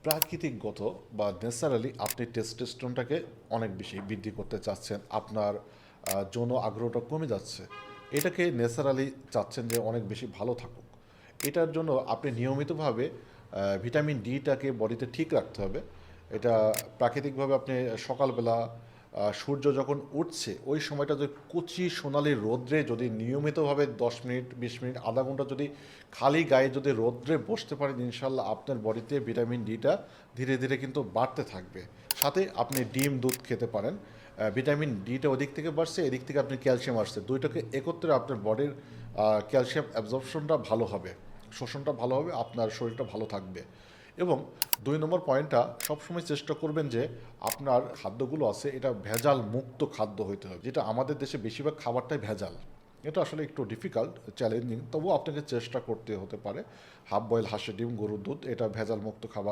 প্রাকৃতিকগত বা ন্যাচারালি আপনি টেস্টোস্টেরনটাকে অনেক বেশি বৃদ্ধি করতে চাচ্ছেন, আপনার যৌন আগ্রহটা কমে যাচ্ছে, এটাকে ন্যাচারালি চাচ্ছেন যে অনেক বেশি ভালো থাকুক। এটার জন্য আপনি নিয়মিতভাবে ভিটামিন ডিটাকে বডিতে ঠিক রাখতে হবে। এটা প্রাকৃতিকভাবে আপনি সকালবেলা সূর্য যখন উঠছে ওই সময়টা যদি কচি সোনালি রোদ্রে যদি নিয়মিতভাবে 10 মিনিট 20 মিনিট আধা ঘন্টা যদি খালি গায়ে যদি রোদ্রে বসতে পারেন, ইনশাল্লাহ আপনার বডিতে ভিটামিন ডিটা ধীরে ধীরে কিন্তু বাড়তে থাকবে। সাথে আপনি ডিম দুধ খেতে পারেন। ভিটামিন ডিটা ওদিক থেকে বাড়ছে, এদিক থেকে আপনি ক্যালসিয়াম আসছে, দুইটাকে একত্রে আপনার বডির ক্যালসিয়াম অ্যাবজর্পশনটা ভালো হবে, শোষণটা ভালো হবে, আপনার শরীরটা ভালো থাকবে। এবং 2 নম্বর পয়েন্টটা, সবসময় চেষ্টা করবেন যে আপনার খাদ্যগুলো আছে এটা ভেজাল মুক্ত খাদ্য হইতে হবে। যেটা আমাদের দেশে বেশিরভাগ খাবারটাই ভেজাল, এটা আসলে একটু ডিফিকাল্ট, চ্যালেঞ্জিং, তবুও আপনাকে চেষ্টা করতে হতে পারে। হাফ বয়েল হাঁসের ডিম, গরুর দুধ, এটা ভেজাল মুক্ত খাবার।